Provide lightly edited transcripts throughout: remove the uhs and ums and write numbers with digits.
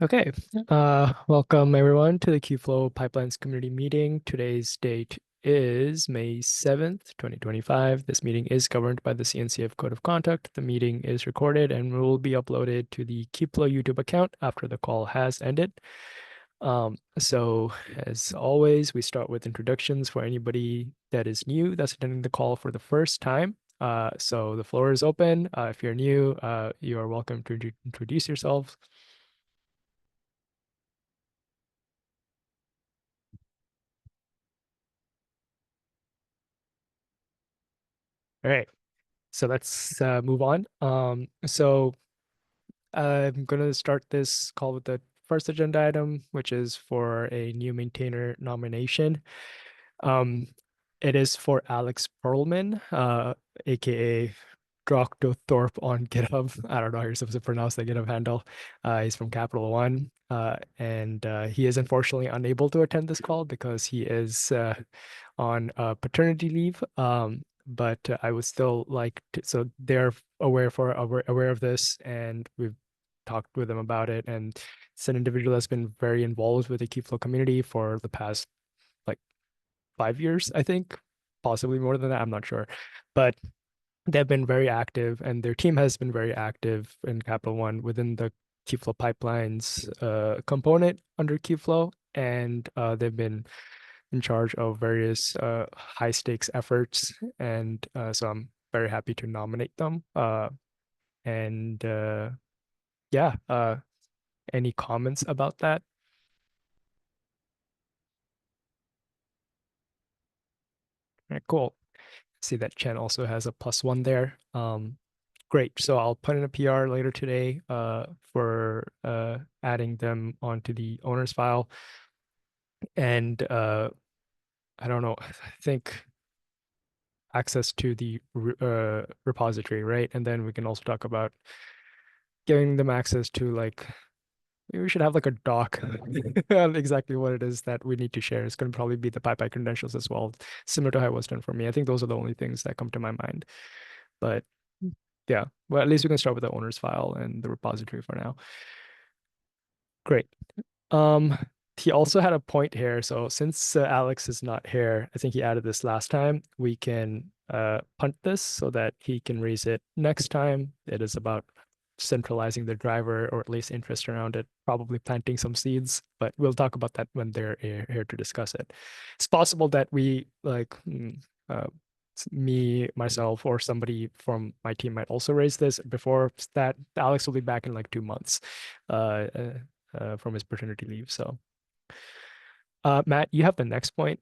Okay, welcome everyone to the Kubeflow Pipelines Community Meeting. Today's date is May 7th, 2025. This meeting is governed by the CNCF Code of Conduct. The meeting is recorded and will be uploaded to the Kubeflow YouTube account after the call has ended. So as always, we start with introductions for anybody that is new that's attending the call for the first time. So the floor is open. If you're new, you are welcome to introduce yourself. All right. So let's move on. So I'm going to start this call with the first agenda item, which is for a new maintainer nomination. Um, it is for Alex Perlman, aka Thorpe on GitHub. I don't know how you're supposed to pronounce the GitHub handle. He's from Capital One, and he is unfortunately unable to attend this call because he is on paternity leave. But I would still like to, so they're aware of this, and we've talked with them about it. And it's an individual that's been very involved with the Kubeflow community for the past like 5 years, I think, possibly more than that. I'm not sure, but they've been very active, and their team has been very active in Capital One within the Kubeflow pipelines component under Kubeflow, and they've been in charge of various high stakes efforts, and so I'm very happy to nominate them. And yeah, any comments about that? All right, cool. See that Chen also has a +1 there. Great. So I'll put in a PR later today for adding them onto the owner's file. And I don't know, I think access to the repository, right? And then we can also talk about giving them access to like, maybe we should have like a doc on exactly what it is that we need to share. It's going to probably be the PyPy credentials as well, similar to how it was done for me. I think those are the only things that come to my mind. But yeah, well, at least we can start with the owner's file and the repository for now. Great. Um, he also had a point here. So since Alex is not here, I think he added this last time, we can punt this so that he can raise it next time. It is about centralizing the driver, or at least interest around it, probably planting some seeds, but we'll talk about that when they're here to discuss it. It's possible that we like me, myself, or somebody from my team might also raise this before that. Alex will be back in like 2 months. From his paternity leave. So, Matt, you have the next point.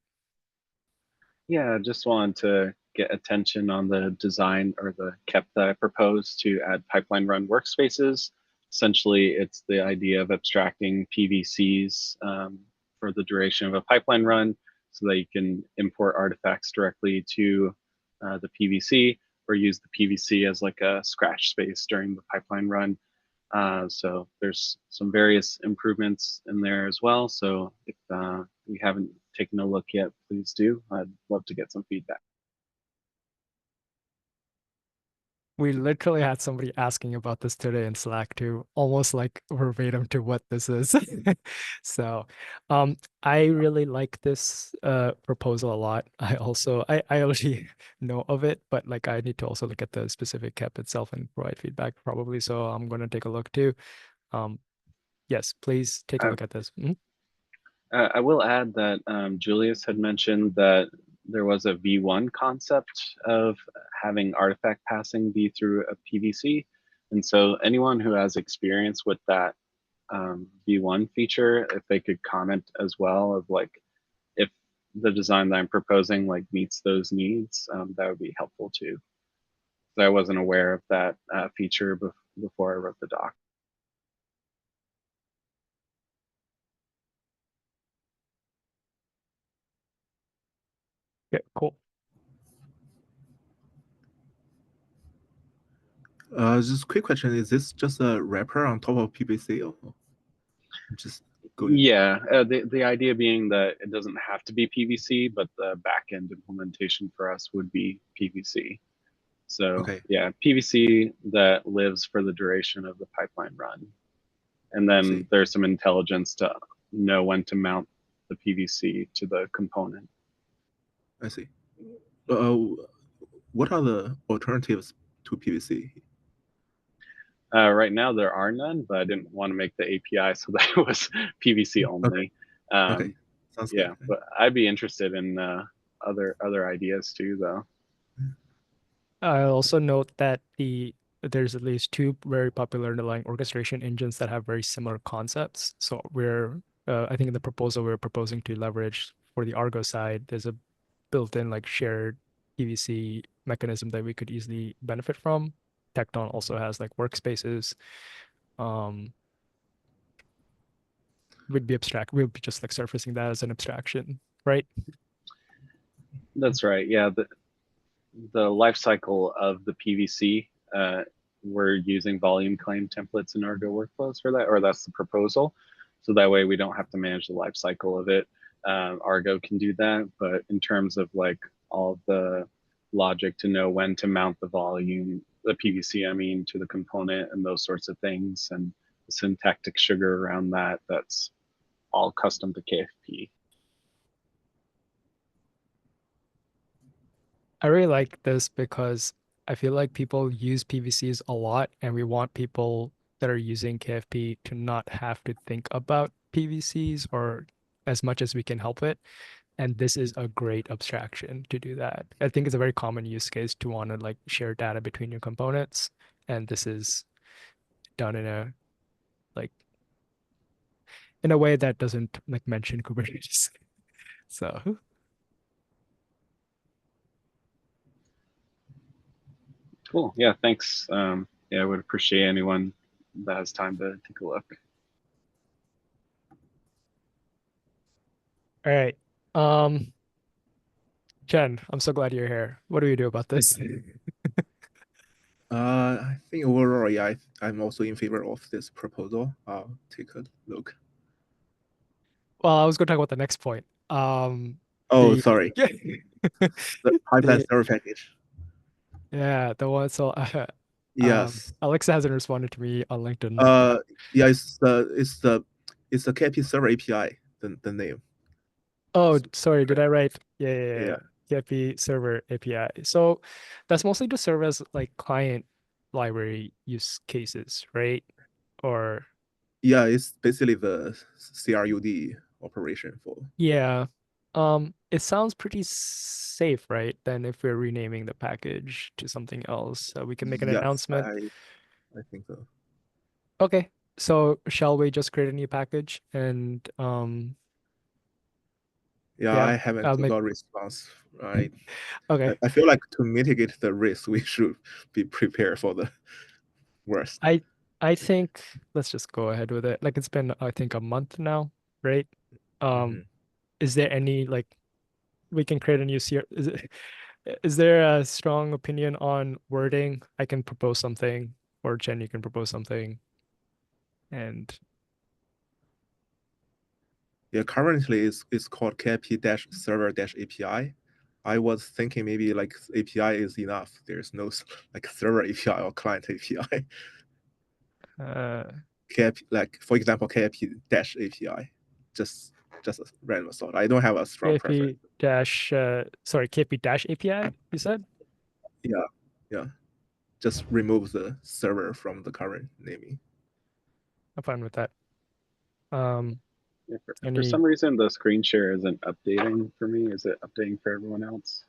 Yeah, just wanted to get attention on the design or the KEP that I proposed to add pipeline run workspaces. Essentially, it's the idea of abstracting PVCs for the duration of a pipeline run so that you can import artifacts directly to the PVC or use the PVC as like a scratch space during the pipeline run. So there's some various improvements in there as well. So if you haven't taken a look yet, please do. I'd love to get some feedback. We literally had somebody asking about this today in Slack too, almost like verbatim to what this is. So, I really like this proposal a lot. I already know of it, but like I need to also look at the specific KEP itself and provide feedback probably. So I'm going to take a look too. Yes, please take a I, look at this. Mhm. I will add that Julius had mentioned that there was a V1 concept of having artifact passing be through a PVC. And so anyone who has experience with that V1 feature, if they could comment as well of like if the design that I'm proposing like meets those needs, that would be helpful too. So I wasn't aware of that feature before I wrote the doc. Yeah, cool. Just a quick question: is this just a wrapper on top of PVC, or just going? Yeah, the idea being that it doesn't have to be PVC, but the backend implementation for us would be PVC. So Okay. yeah, PVC that lives for the duration of the pipeline run. and I see. then there's some intelligence to know when to mount the PVC to the component. I see. Uh, what are the alternatives to PVC? Right now, there are none, but I didn't want to make the API so that it was PVC Okay. only. Okay. Um, Sounds good. yeah, but I'd be interested in other ideas too, though. I also note that there's at least two very popular underlying orchestration engines that have very similar concepts. So I think in the proposal we're proposing to leverage for the Argo side, there's a built-in like shared PVC mechanism that we could easily benefit from. Tecton also has like workspaces. Um, would be abstract. We'll be just like surfacing that as an abstraction, right? That's right. Yeah, the life cycle of the PVC. We're using volume claim templates in Argo workflows for that, or that's the proposal. So that way we don't have to manage the life cycle of it. Argo can do that, but in terms of like all the logic to know when to mount the volume, the PVC, I mean, to the component and those sorts of things, and the syntactic sugar around that, that's all custom to KFP. I really like this because I feel like people use PVCs a lot, and we want people that are using KFP to not have to think about PVCs or as much as we can help it. And this is a great abstraction to do that. I think it's a very common use case to want to like share data between your components. And this is done like in a way that doesn't like mention Kubernetes. So Cool. Yeah, thanks. Yeah, I would appreciate anyone that has time to take a look. all right. Jen, I'm so glad you're here. What do we do about this? I think overall, yeah, I'm also in favor of this proposal. I'll take a look. Well, I was going to talk about the next point. Oh, The sorry. The pipeline the server package. yeah, the one. So Yes. Alexa hasn't responded to me on LinkedIn. Yeah, it's the KP server API, the name. Oh, sorry, did I write? Yeah. Yeah. KFP server API. So that's mostly to serve as like client library use cases, right? Or Yeah, it's basically the CRUD operation for. yeah. It sounds pretty safe, right? Then if we're renaming the package to something else, we can make an Yes, announcement. I think so. Okay, so shall we just create a new package and Yeah, yeah, I haven't I'll make got response. Right. okay. I feel like to mitigate the risk, we should be prepared for the worst. I I think let's just go ahead with it. Like it's been I think a month now, right? Um, Mhm. is there any like we can create a new is there a strong opinion on wording? I can propose something, or Jen, you can propose something, and Yeah, currently it's called KP-server-API. I was thinking maybe like API is enough. There's no like server API or client API. uh KP, like for example, KP-API. Just a random thought. I don't have a strong preference. KP dash sorry, KP dash API, you said? Yeah, yeah. Just remove the server from the current naming. I'm fine with that. Um, Yeah, for any some reason, the screen share isn't updating for me. Is it updating for everyone else?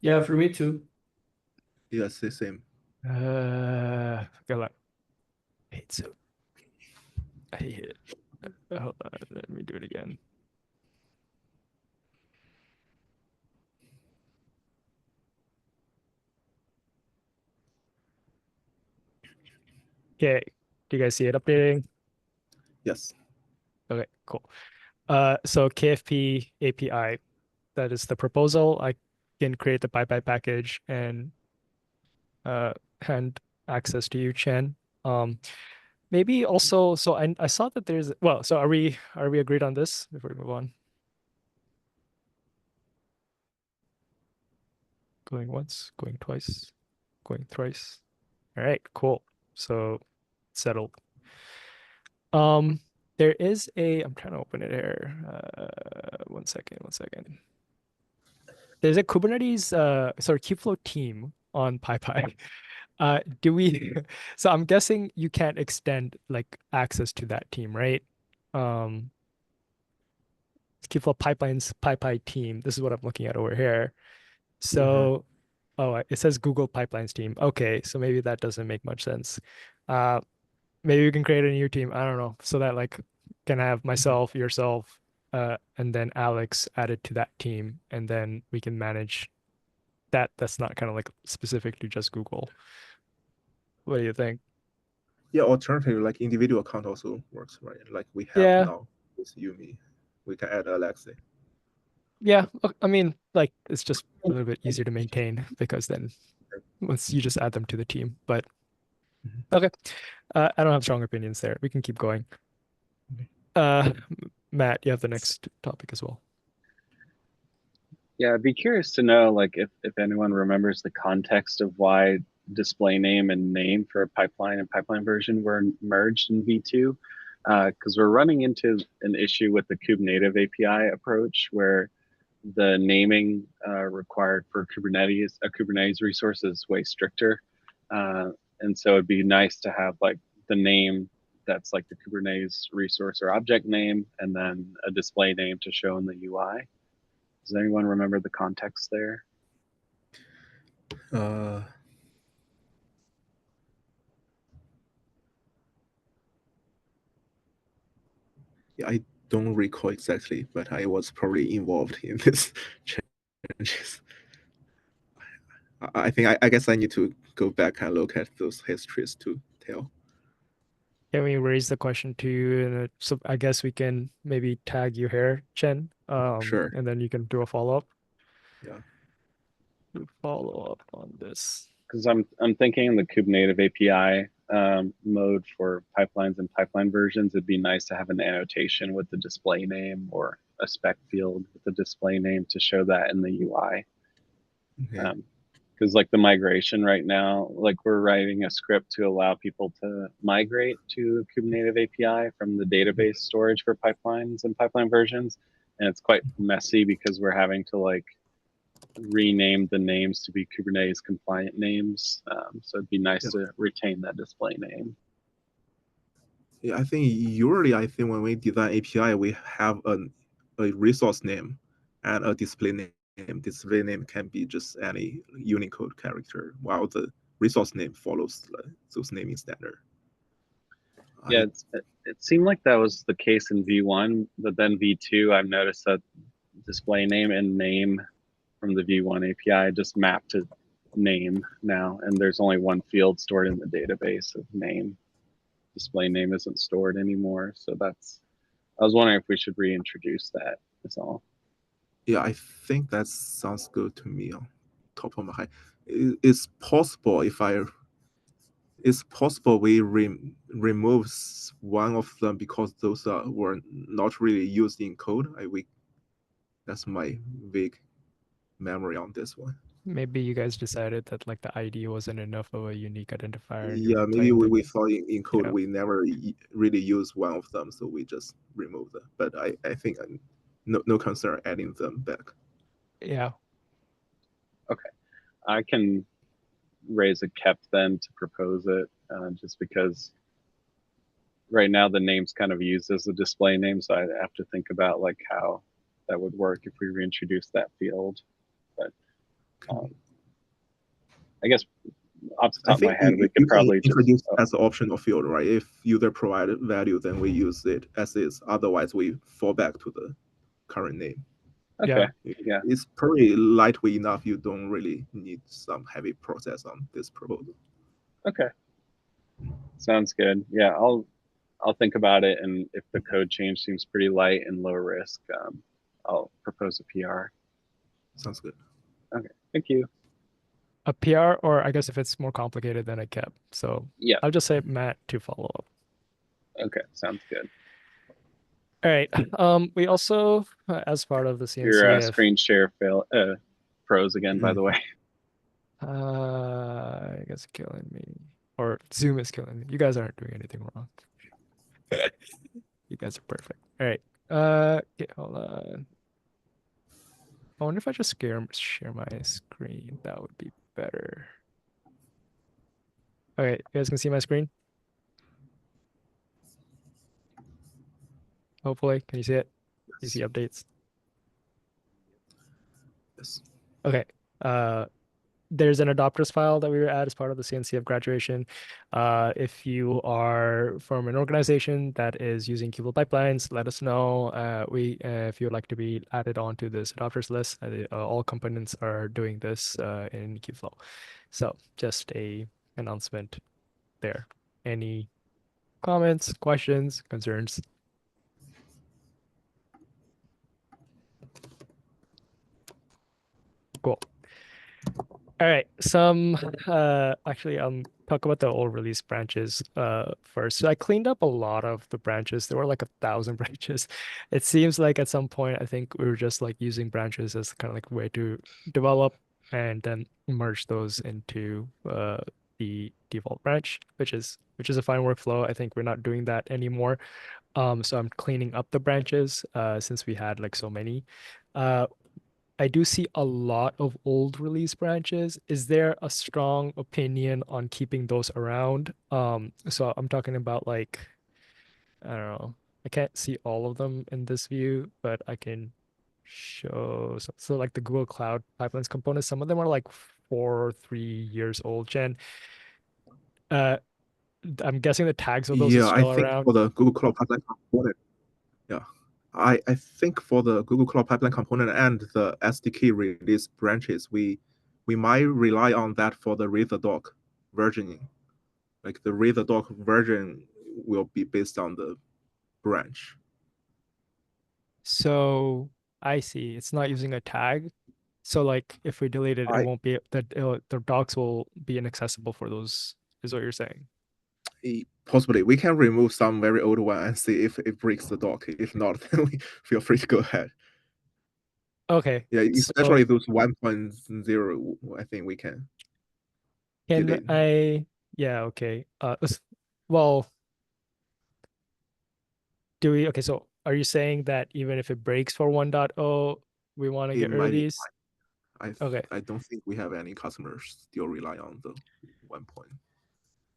Yeah, for me too. Yes, the same. okay, hate so I hate it. Hold on, let me do it again. Okay, do you guys see it updating? Yes. Okay, cool. So KFP API, that is the proposal. I can create the bye package and hand access to you, Chen. Maybe also, so I saw that there's well, so are we agreed on this before we move on? Going once, going twice, going thrice. All right, cool. So settled. There is I'm trying to open it here. One second. There's a Kubernetes, Kubeflow team on PyPy. Do we, so I'm guessing you can't extend like access to that team, right? Um, Kubeflow pipelines, PyPy team. This is what I'm looking at over here. So, oh, it says Google Pipelines team. Okay, so maybe that doesn't make much sense. Uh, maybe we can create a new team. I don't know, so that like can have myself, yourself, and then Alex added to that team, and then we can manage that. That's not kind of like specific to just Google. What do you think? Yeah, alternatively, like individual account also works, right? Like we have Yeah, now with Yumi, we can add Alexei. yeah. I mean, like it's just a little bit easier to maintain because then once you just add them to the team. But okay, I don't have strong opinions there. We can keep going. Okay. Matt, you have the next topic as well. Yeah, I'd be curious to know, like, if anyone remembers the context of why display name and name for pipeline and pipeline version were merged in V2, because we're running into an issue with the Kubernetes API approach where the naming required for a Kubernetes resource is way stricter, and so it'd be nice to have like the name that's like the Kubernetes resource or object name, and then a display name to show in the UI. Does anyone remember the context there? Yeah, I don't recall exactly, but I was probably involved in this changes. I think I guess I need to go back and look at those histories to tell. Can we raise the question to you? And so I guess we can maybe tag you here, Chen, Sure. and then you can do a follow-up. Yeah. Follow up on this. Because I'm thinking the Kubernetes API mode for pipelines and pipeline versions, it'd be nice to have an annotation with the display name or a spec field with the display name to show that in the UI. Okay. Because like the migration right now, like we're writing a script to allow people to migrate to Kubernetes API from the database storage for pipelines and pipeline versions, and it's quite messy because we're having to like rename the names to be Kubernetes compliant names. So it'd be nice to retain that display name. Yeah, I think usually when we design API, we have a resource name and a display name. Display name can be just any Unicode character, while the resource name follows those naming standard. Yeah, it seemed like that was the case in V1, but then V2, I've noticed that display name and name from the V1 API just map to name now, and there's only one field stored in the database of name. Display name isn't stored anymore, so I was wondering if we should reintroduce that. That's all. Yeah, I think that sounds good to me on top of my head. It's possible we remove one of them because those were not really used in code. That's my vague memory on this one. Maybe you guys decided that like the ID wasn't enough of a unique identifier and Yeah, you're maybe playing we thought in code yeah. we never really use one of them, so we just remove them. But I think no concern adding them back. Yeah. Okay, I can raise a KEP then to propose it, just because right now the name's kind of used as a display name, so I have to think about like how that would work if we reintroduce that field. But I guess off the I top of my think head, we you could can probably introduce just as an optional field, right? If user provided value, then we use it as is. Otherwise, we fall back to the current name. okay, Yeah. yeah, It's pretty lightweight enough. You don't really need some heavy process on this proposal. okay, sounds good. Yeah, I'll think about it, and if the code change seems pretty light and low risk, I'll propose a PR. Sounds good. Okay, thank you. A PR, or I guess if it's more complicated than a KEP. So Yeah, I'll just say Matt to follow up. okay, sounds good. All right. We also, as part of the Your CNCF, screen share froze again, by the way. I guess killing me, or Zoom is killing me. You guys aren't doing anything wrong. You guys are perfect. All right. Okay, hold on. I wonder if I just share my screen. That would be better. Okay, you guys can see my screen? Hopefully. Can you see it? Can you see updates? Yes. Okay. There's an adopters file that we were at as part of the CNCF graduation. If you are from an organization that is using Kubeflow pipelines, let us know. If you would like to be added onto this adopters list, all components are doing this in Kubeflow. So just a announcement there. Any comments, questions, concerns? Cool. All right. Actually, talk about the old release branches first. So I cleaned up a lot of the branches. There were like 1,000 branches. It seems like at some point I think we were just like using branches as kind of like a way to develop and then merge those into the default branch, which is a fine workflow. I think we're not doing that anymore. So I'm cleaning up the branches since we had like so many. Uh, I do see a lot of old release branches. Is there a strong opinion on keeping those around? So I'm talking about like, I don't know. I can't see all of them in this view, but I can show. So like the Google Cloud Pipelines components, some of them are like 4 or 3 years old. Jen, uh, I'm guessing the tags of those are Yeah, I still think around. for the Google Cloud Pipeline component, yeah, I think for the Google Cloud Pipeline component and the SDK release branches, we might rely on that for the Razordock versioning. Like the Razordock version will be based on the branch. So I see. It's not using a tag. So like if we delete it, it I won't be the docs will be inaccessible for those, is what you're saying. Possibly we can remove some very old one and see if it breaks the dock. If not, then we feel free to go ahead. Okay. Yeah, So especially those 1.0, I think we can can delete. yeah, okay. Well, okay, so are you saying that even if it breaks for 1.0, we want to It get rid of might be these? fine. Okay. I don't think we have any customers still rely on the 1 point.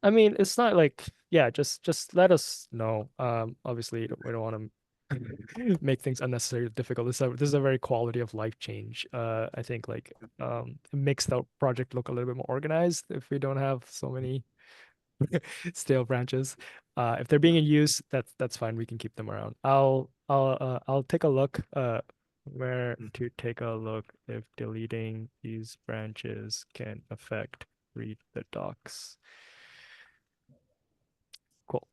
I mean, it's not like, yeah, just let us know. Obviously we don't want to make things unnecessarily difficult. This is a very quality of life change. I think like it makes the project look a little bit more organized if we don't have so many stale branches. If they're being in use, that's fine. We can keep them around. I'll take a look. Where to take a look if deleting these branches can affect read the docs. Cool.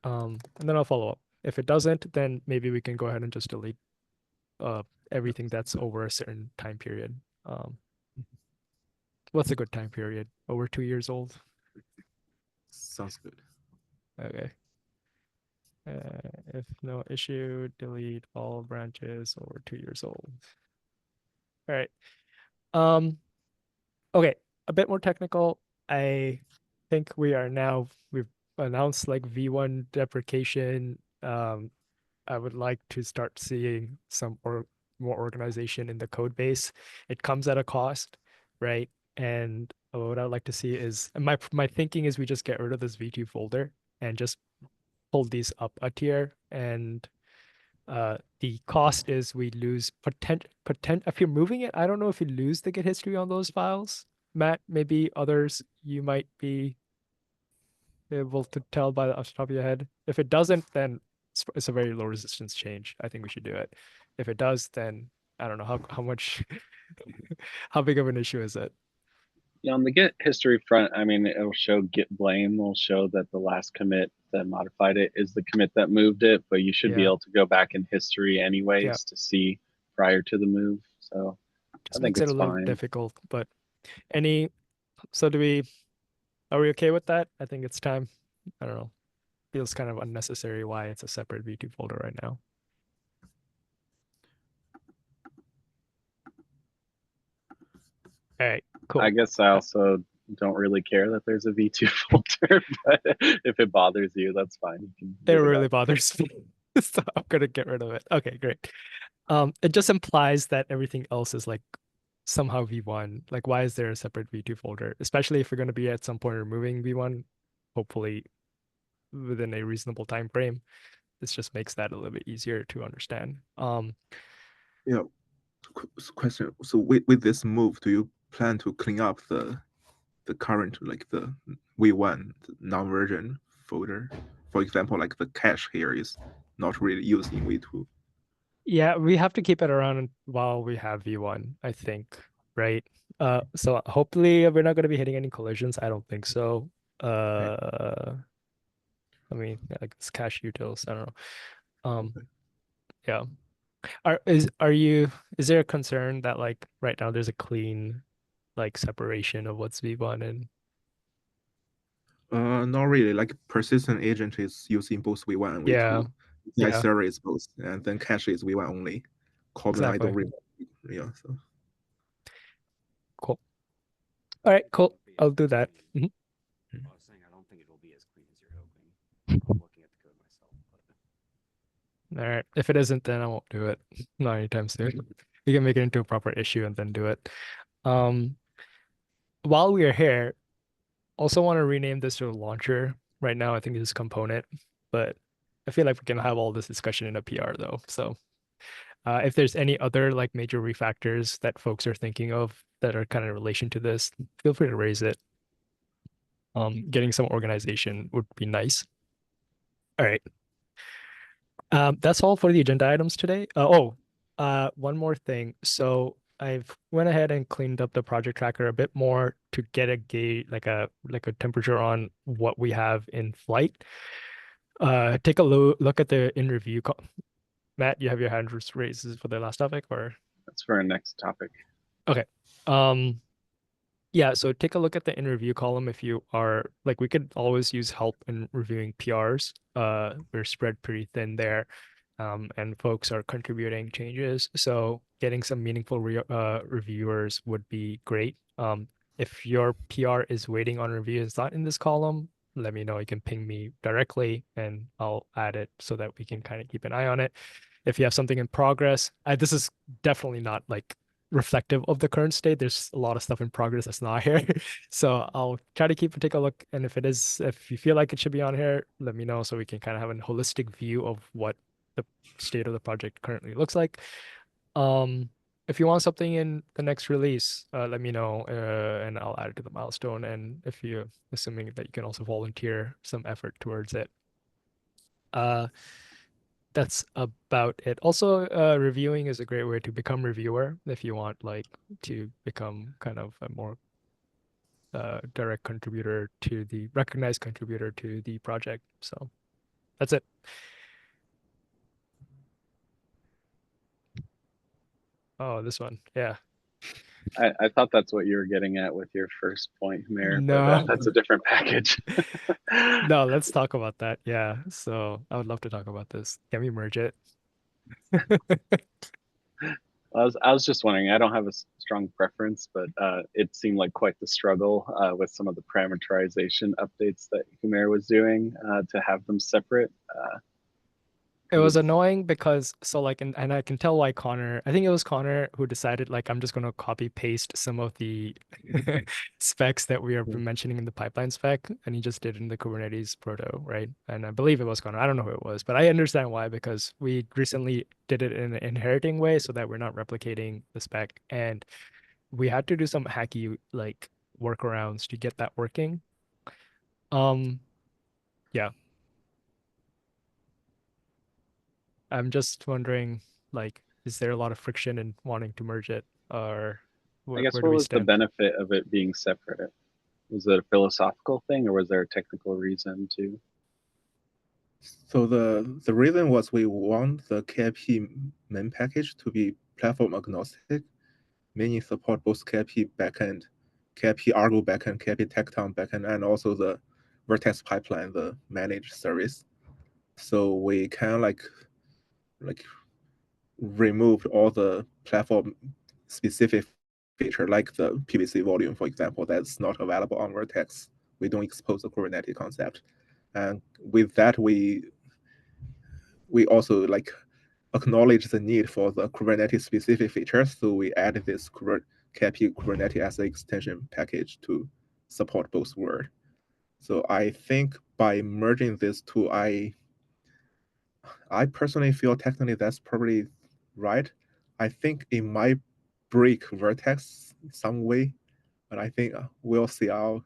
And then I'll follow up. If it doesn't, then maybe we can go ahead and just delete everything that's over a certain time period. What's a good time period? Over 2 years old? Sounds good. Okay. If no issue, delete all branches over 2 years old. All right. Um, okay, a bit more technical. I think we've announced like V1 deprecation. I would like to start seeing some more organization in the code base. It comes at a cost, right? And what I'd like to see is my thinking is we just get rid of this V2 folder and just pull these up a tier. And the cost is we lose potent if you're moving it. I don't know if you lose the Git history on those files. Matt, maybe others you might be able to tell by the off the top of your head. If it doesn't, then it's a very low resistance change. I think we should do it. If it does, then I don't know how much how big of an issue is it? Yeah, on the Git history front, I mean, it'll show Git blame. It'll show that the last commit that modified it is the commit that moved it, but you should be Yeah, able to go back in history yeah. anyways to see prior to the move. So I Just think makes it a it's little fine. difficult. But any so do we are we okay with that? I think it's time. I don't know. Feels kind of unnecessary why it's a separate V2 folder right now. All right, I cool. guess I also don't really care that there's a V2 folder, but if it bothers you, that's fine. You can It leave it really up. bothers me. So I'm gonna get rid of it. Okay, great. It just implies that everything else is like somehow V1. Like, why is there a separate V2 folder? Especially if we're gonna be at some point removing V1, hopefully within a reasonable time frame. This just makes that a little bit easier to understand. Yeah. Question. So with this move, do you plan to clean up the current, like the V1 non-version folder? For example, like the cache here is not really used in V2. Yeah, we have to keep it around while we have V1, I think, right? So hopefully we're not going to be hitting any collisions. I don't think so. Okay. I mean, yeah, like it's cache utils. I don't know. Okay. Yeah. Is there a concern that like right now there's a clean like separation of what's V1 and Not really. Like persistent agent is used in both V1 and yeah, V2. CI yeah, server is both, and then cache is V1 only. Common, I don't exactly. really. Yeah. So. Cool. All right, cool. I'll do that. Mhm. I was saying I don't think it will be as clean as you're hoping. I'm looking at the code myself, but All right. If it isn't, then I won't do it. Not anytime soon. We can make it into a proper issue and then do it. Um, while we are here, also want to rename this to a launcher. Right now, I think this is component, but I feel like we can have all this discussion in a PR though. So if there's any other like major refactors that folks are thinking of that are kind of in relation to this, feel free to raise it. Getting some organization would be nice. All right. That's all for the agenda items today. One more thing. So I've went ahead and cleaned up the project tracker a bit more to get a gauge, like a temperature on what we have in flight. Take a look at the in review. Matt, you have your hand raised for the last topic, or That's for our next topic. okay. Yeah, so take a look at the in review column if you are like we could always use help in reviewing PRs. We're spread pretty thin there. And folks are contributing changes. So getting some meaningful reviewers would be great. If your PR is waiting on review, it's not in this column, let me know. You can ping me directly and I'll add it so that we can kind of keep an eye on it. If you have something in progress, this is definitely not like reflective of the current state. There's a lot of stuff in progress that's not here. So I'll try to take a look. And if you feel like it should be on here, let me know so we can kind of have a holistic view of what the state of the project currently looks like. If you want something in the next release, let me know and I'll add it to the milestone. And if you're assuming that you can also volunteer some effort towards it. That's about it. Also, reviewing is a great way to become reviewer if you want like to become kind of a more direct contributor to the recognized contributor to the project. So that's it. Oh, this one. Yeah. I thought that's what you were getting at with your first point, Mayor, but No. that's a different package. No, let's talk about that. Yeah. So I would love to talk about this. Can we merge it? I was just wondering. I don't have a strong preference, but it seemed like quite the struggle with some of the parameterization updates that Kumair was doing to have them separate. It was annoying because so like and I can tell why I think it was Connor who decided like I'm just gonna copy paste some of the specs that we are mentioning in the pipeline spec, and he just did it in the Kubernetes proto, right? And I believe it was Connor. I don't know who it was, but I understand why, because we recently did it in an inheriting way so that we're not replicating the spec, and we had to do some hacky like workarounds to get that working. Yeah. I'm just wondering, like, is there a lot of friction in wanting to merge it, or I guess where do what we was the stand? benefit of it being separate? Was it a philosophical thing, or was there a technical reason too? So the reason was we want the KIP main package to be platform agnostic, meaning support both KIP backend, KIP Argo backend, KIP Tecton backend, and also the Vertex pipeline, the managed service. So we can like remove all the platform specific feature like the PVC volume, for example, that's not available on Vertex. We don't expose the Kubernetes concept. And with that, we we also like acknowledge the need for the Kubernetes specific features, so we add this KP Kubernetes as an extension package to support both worlds. So I think by merging these two, I personally feel technically that's probably right. I think it might break Vertex some way, but I think we'll see how.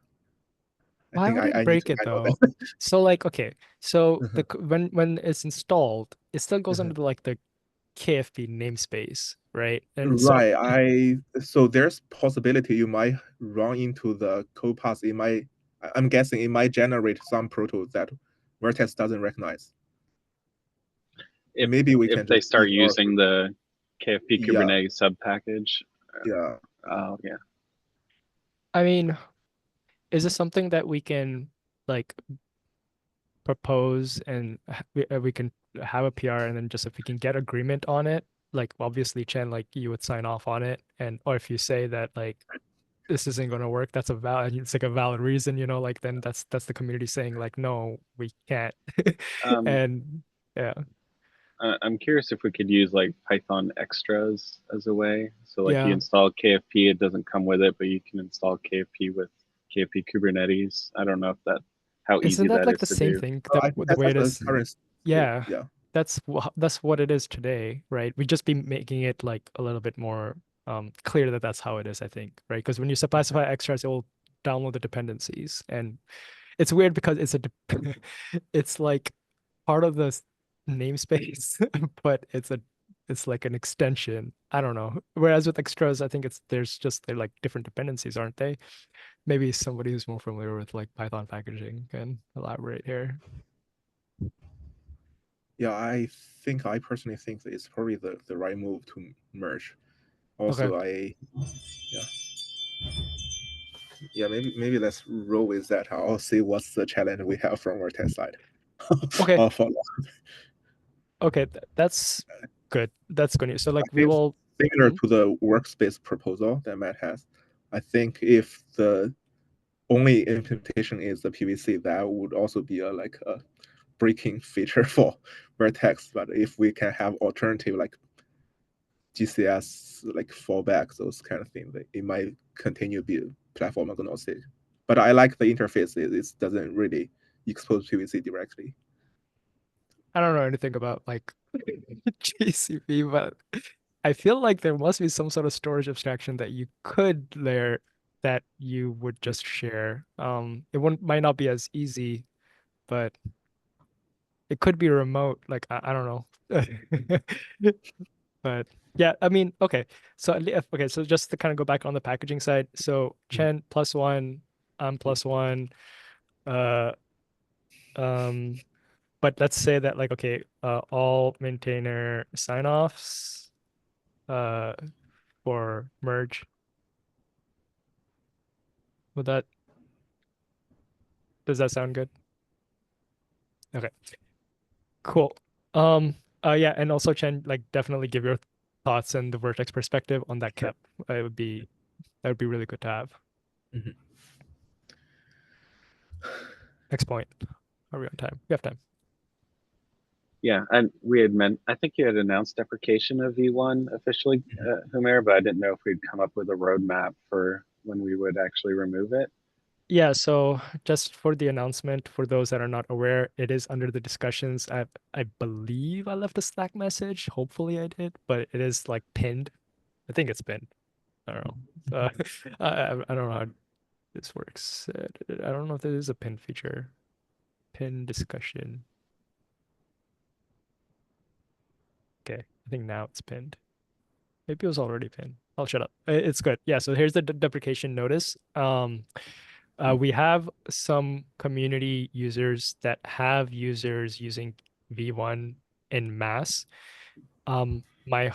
I Why think would it I need break to it handle though? that. So like, okay, so Uh-huh, when it's installed, it still goes uh-huh. under the KFP namespace, right? And so Right. So there's possibility you might run into the code path. I'm guessing it might generate some proto that Vertex doesn't recognize. If Maybe we if can they just start ignore. using the KFP Yeah, Kubernetes sub package, yeah. oh yeah. I mean, is this something that we can like propose and we can have a PR and then just if we can get agreement on it, like obviously Chen, like you would sign off on it, and or if you say that like this isn't going to work, that's a valid, it's like a valid reason, like then that's the community saying like no, we can't. Um, And yeah, I'm curious if we could use like Python extras as a way. So like you yeah. install KFP, it doesn't come with it, but you can install KFP with KFP Kubernetes. I don't know if that how Isn't easy that that like is the to same do. thing that I think the way it that's is? the current state. Yeah, Yeah. that's what it is today, right? We just be making it like a little bit more clear that that's how it is, I think, right? Because when you specify extras, it will download the dependencies, and it's weird because it's like part of the namespace, but it's like an extension. I don't know. Whereas with extras, I think they're like different dependencies, aren't they? Maybe somebody who's more familiar with like Python packaging can elaborate here. Yeah, I personally think that it's probably the right move to merge. Okay. Also, yeah, maybe let's roll with that. I'll see what's the challenge we have from our test side. Okay. I'll follow. Okay. That's good. That's good news. So I like we think will. similar Mhm. to the workspace proposal that Matt has. I think if the only implementation is the PVC, that would also be like a breaking feature for Vertex. But if we can have alternative like GCS like fallback, those kind of things, it might continue to be platform agnostic. But I like the interface. It doesn't really expose PVC directly. I don't know anything about like GCP, but I feel like there must be some sort of storage abstraction that you could layer that you would just share. It wouldn't might not be as easy, but it could be remote. Like I don't know. But yeah, I mean, okay. So okay, so just to kind of go back on the packaging side. So Chen +1, I'm +1. Uh um but let's say that like okay, all maintainer sign-offs uh for merge. Would that Does that sound good? Okay, cool. Yeah, and also Chen, like definitely give your thoughts and the Vertex perspective on that Sure. cap. That would be really good to have. Mhm. Next point. Are we on time? We have time. Yeah, and we had meant I think you had announced deprecation of V1 officially, Humair, but I didn't know if we'd come up with a roadmap for when we would actually remove it. Yeah, so just for the announcement, for those that are not aware, it is under the discussions. I believe I left a Slack message. Hopefully I did, but it is like pinned. I think it's pinned. I don't know. I don't know how this works. I don't know if there is a pin feature. Pin discussion. Okay, I think now it's pinned. Maybe it was already pinned. I'll shut up. It's good. Yeah, so here's the deprecation notice. We have some community users that have users using V1 in mass. My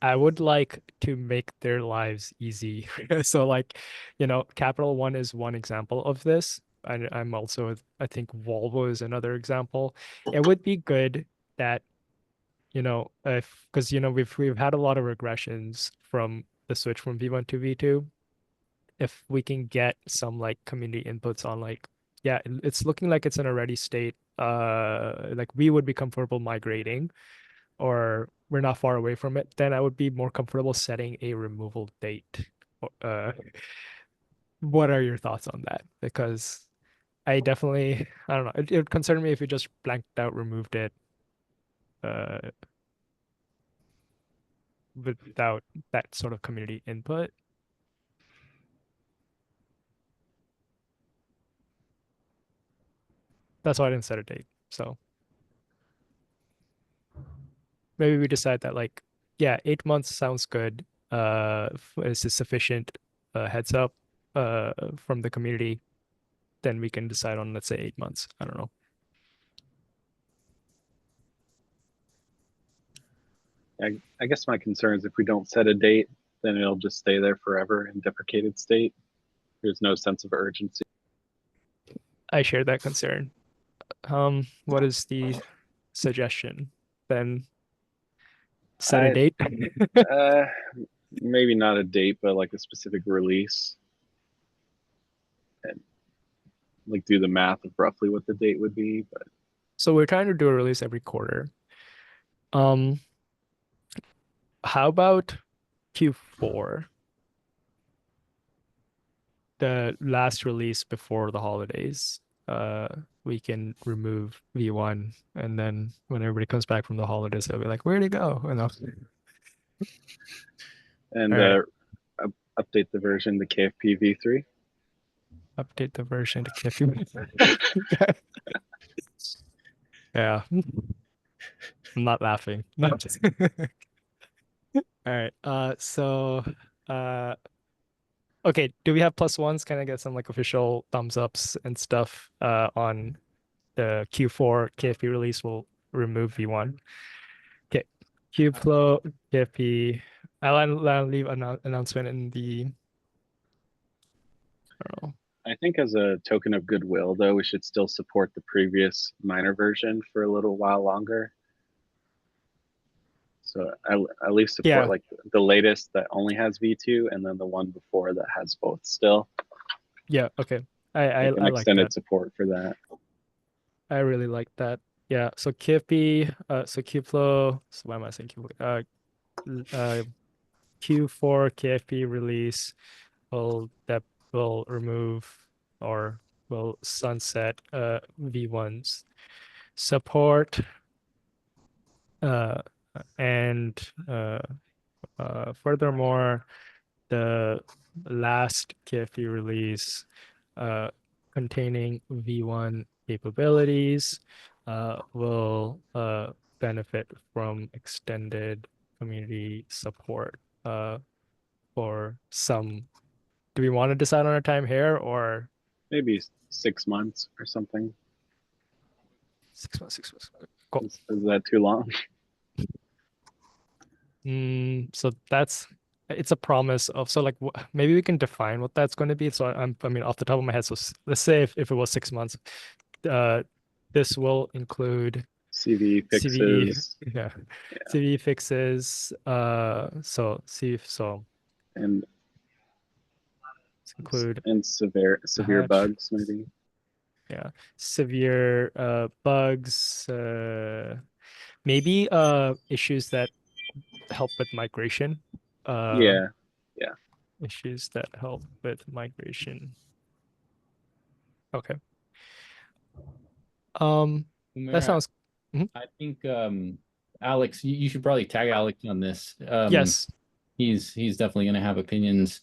I would like to make their lives easy. So like, Capital One is one example of this. I'm also, I think Volvo is another example. It would be good that, if because we've had a lot of regressions from the switch from V1 to V2. If we can get some like community inputs on like yeah, it's looking like it's in a ready state. Like we would be comfortable migrating, or we're not far away from it, then I would be more comfortable setting a removal date. What are your thoughts on that? Because I definitely, I don't know, it would concern me if you just blanked out, removed it, uh, without that sort of community input. That's why I didn't set a date. So maybe we decide that like, yeah, 8 months sounds good. Is a sufficient heads up from the community. Then we can decide on, let's say, 8 months. I don't know. I guess my concern is if we don't set a date, then it'll just stay there forever in deprecated state. There's no sense of urgency. I share that concern. What is the suggestion? Then set a I date. uh, maybe not a date, but like a specific release, and like do the math of roughly what the date would be. But So we're trying to do a release every quarter. Um, how about Q4, the last release before the holidays? We can remove V1, and then when everybody comes back from the holidays, they'll be like, "Where'd it go?" And and all right, update the version to KFP v3. update the version to KFU. Yeah, I'm not laughing. No, just all right. Uh, okay. Do we have plus ones? Can I get some like official thumbs ups and stuff on the Q4 KFP release? We'll remove V1. Okay. Kubeflow, KFP. I'll leave an announcement in the, I don't know. I think as a token of goodwill, though, we should still support the previous minor version for a little while longer. So I at least support Yeah. like the latest that only has V2, and then the one before that has both still. Yeah. Okay. I Like an like extended that. support for that. I really like that. Yeah. So KFP, so Kubeflow. So why am I saying Kubeflow? Q4 KFP release will remove or will sunset V1's support, uh, and furthermore, the last KFP release containing V1 capabilities will benefit from extended community support for some. Do we want to decide on a time here, or Maybe 6 months or something. 6 months? 6 months. Cool. Is that too long? So it's a promise of, so like maybe we can define what that's going to be. So I mean off the top of my head. So let's say if it was 6 months, this will include CVE CVE, fixes. yeah, Yeah. CVE fixes. So see, so And include severe patch, bugs maybe. yeah, severe bugs, maybe issues that help with migration. Yeah. Issues that help with migration. Okay. That sounds. I think Alex, you should probably tag Alex on this. Yes. He's definitely going to have opinions.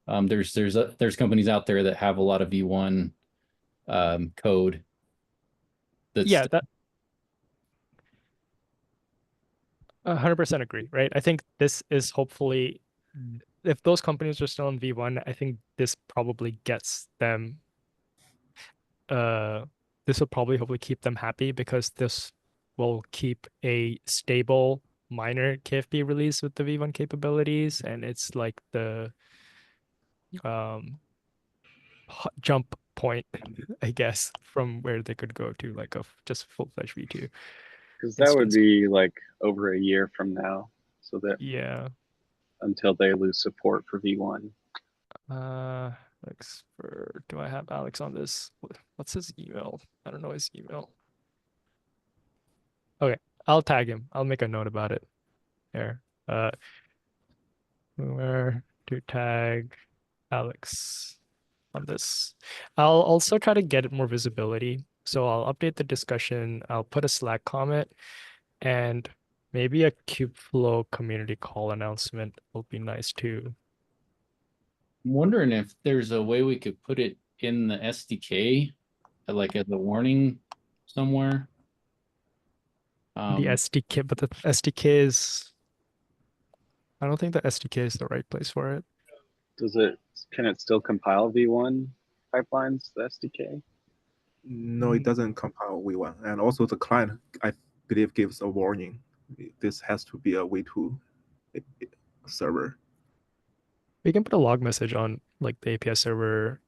There's companies out there that have a lot of V1 code. Yeah, that 100% agree, right? I think this is hopefully, if those companies are still in V1, I think this probably gets them, this will probably hopefully keep them happy, because this will keep a stable minor KFP release with the V1 capabilities, and it's like the jump point, I guess, from where they could go to like a just full-fledged V2 Because that would instance. be like over a year from now. So that Yeah. until they lose support for V1. Alex, do I have Alex on this? What's his email? I don't know his email. Okay, I'll tag him. I'll make a note about it. There. Where to tag Alex on this. I'll also try to get it more visibility. So I'll update the discussion. I'll put a Slack comment and maybe a Kubeflow community call announcement will be nice too. I'm wondering if there's a way we could put it in the SDK, like as a warning somewhere. The SDK, but the SDK is, I don't think the SDK is the right place for it. Can it still compile V1 pipelines, the SDK? No, it doesn't compile V1. And also the client, I believe, gives a warning. This has to be a V2 server. We can put a log message on like the API server.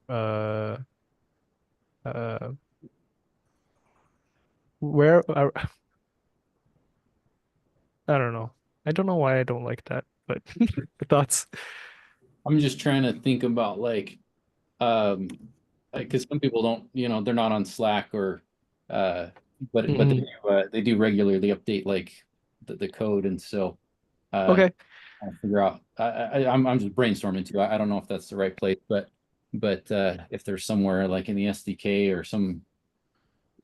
Where I don't know. I don't know why I don't like that, but thoughts. I'm just trying to think about like because some people don't, they're not on Slack or but they do regularly update like the code, and so Okay. I'll figure out. I'm just brainstorming too. I don't know if that's the right place, but if there's somewhere like in the SDK or some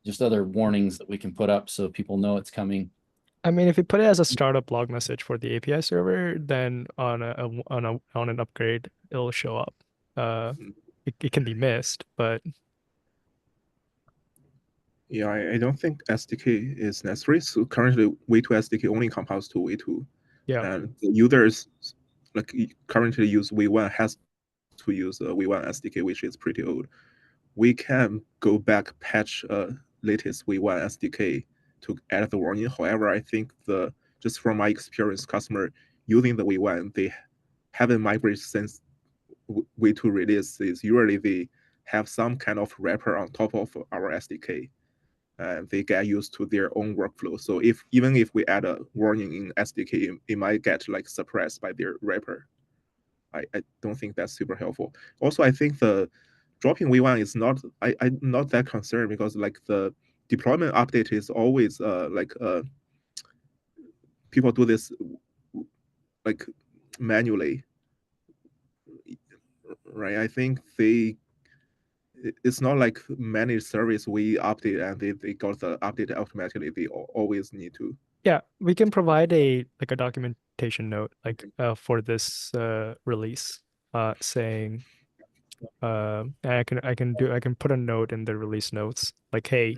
just other warnings that we can put up so people know it's coming. I mean, if you put it as a startup log message for the API server, then on an upgrade, it'll show up. It can be missed, but yeah, I don't think SDK is necessary. So currently, V2 SDK only compiles to V2. yeah. And the users like currently use V1 has to use a V1 SDK, which is pretty old. We can go back patch latest V1 SDK to add the warning. However, I think just from my experience, customer using the V1, they haven't migrated since V2 releases. Usually they have some kind of wrapper on top of our SDK. And they get used to their own workflow. So even if we add a warning in SDK, it might get like suppressed by their wrapper. I don't think that's super helpful. Also, I think the dropping V1 is not I'm not that concerned because like the deployment update is always people do this like manually, right? I think it's not like managed service we update and they got the update automatically. They always need to. Yeah, we can provide a documentation note like for this release saying and I can put a note in the release notes like, hey,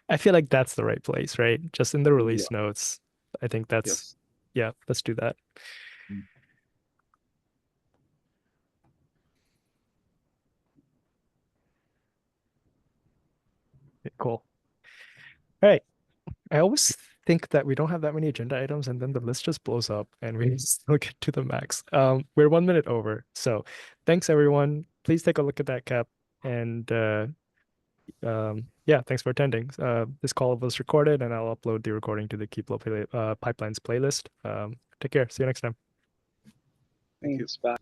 I feel like that's the right place, right? Just in the release notes. I think that's yeah, let's do that. Okay, cool. All right. I always think that we don't have that many agenda items and then the list just blows up and we still get to the max. We're 1 minute over. So thanks everyone. Please take a look at that cap and yeah, thanks for attending. This call was recorded and I'll upload the recording to the Kubeflow pipelines playlist. Take care. See you next time. Thanks. Bye.